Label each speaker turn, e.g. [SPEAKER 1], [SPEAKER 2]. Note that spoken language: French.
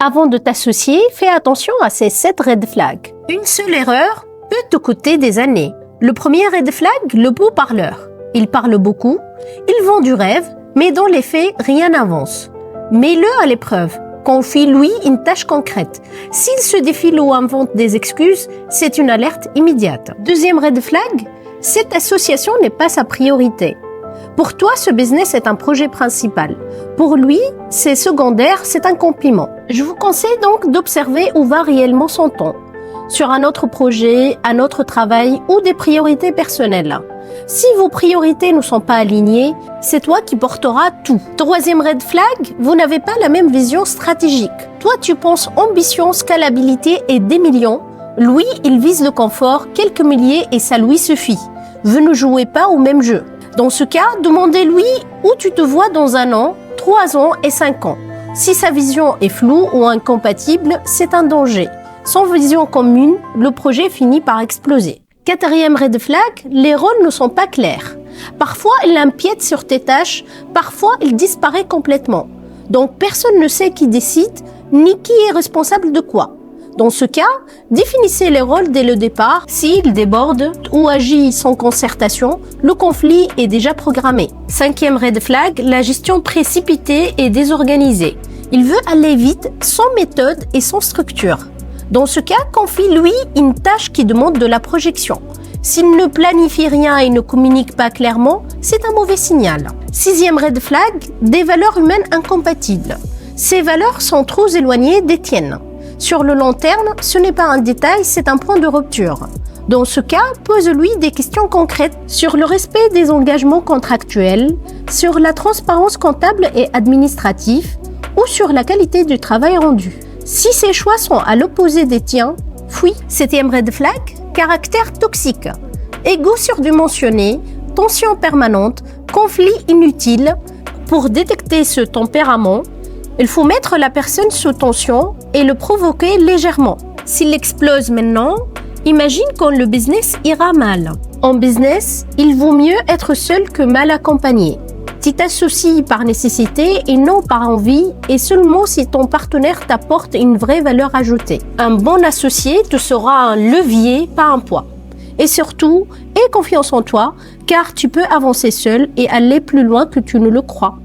[SPEAKER 1] Avant de t'associer, fais attention à ces 7 red flags. Une seule erreur peut te coûter des années. Le premier red flag, le beau parleur. Il parle beaucoup, il vend du rêve, mais dans les faits, rien n'avance. Mets-le à l'épreuve. Confie-lui une tâche concrète. S'il se défile ou invente des excuses, c'est une alerte immédiate. Deuxième red flag, cette association n'est pas sa priorité. Pour toi, ce business est un projet principal. Pour lui, c'est secondaire, c'est un compliment. Je vous conseille donc d'observer où va réellement son temps. Sur un autre projet, un autre travail ou des priorités personnelles. Si vos priorités ne sont pas alignées, c'est toi qui porteras tout. Troisième red flag, vous n'avez pas la même vision stratégique. Toi, tu penses ambition, scalabilité et des millions. Lui, il vise le confort, quelques milliers et ça lui suffit. Vous ne jouez pas au même jeu. Dans ce cas, demandez-lui où tu te vois dans 1 an, 3 ans et 5 ans. Si sa vision est floue ou incompatible, c'est un danger. Sans vision commune, le projet finit par exploser. Quatrième red flag, les rôles ne sont pas clairs. Parfois, il empiète sur tes tâches, parfois, il disparaît complètement. Donc, personne ne sait qui décide, ni qui est responsable de quoi. Dans ce cas, définissez les rôles dès le départ. S'il déborde ou agit sans concertation, le conflit est déjà programmé. Cinquième red flag, la gestion précipitée et désorganisée. Il veut aller vite, sans méthode et sans structure. Dans ce cas, confie-lui une tâche qui demande de la projection. S'il ne planifie rien et ne communique pas clairement, c'est un mauvais signal. Sixième red flag, des valeurs humaines incompatibles. Ces valeurs sont trop éloignées des tiennes. Sur le long terme, ce n'est pas un détail, c'est un point de rupture. Dans ce cas, pose-lui des questions concrètes sur le respect des engagements contractuels, sur la transparence comptable et administrative ou sur la qualité du travail rendu. Si ces choix sont à l'opposé des tiens, fuis. Septième red flag, caractère toxique. Ego surdimensionné, tension permanente, conflit inutile. Pour détecter ce tempérament, il faut mettre la personne sous tension et le provoquer légèrement. S'il explose maintenant, imagine quand le business ira mal. En business, il vaut mieux être seul que mal accompagné. Tu t'associes par nécessité et non par envie et seulement si ton partenaire t'apporte une vraie valeur ajoutée. Un bon associé te sera un levier, pas un poids. Et surtout, aie confiance en toi car tu peux avancer seul et aller plus loin que tu ne le crois.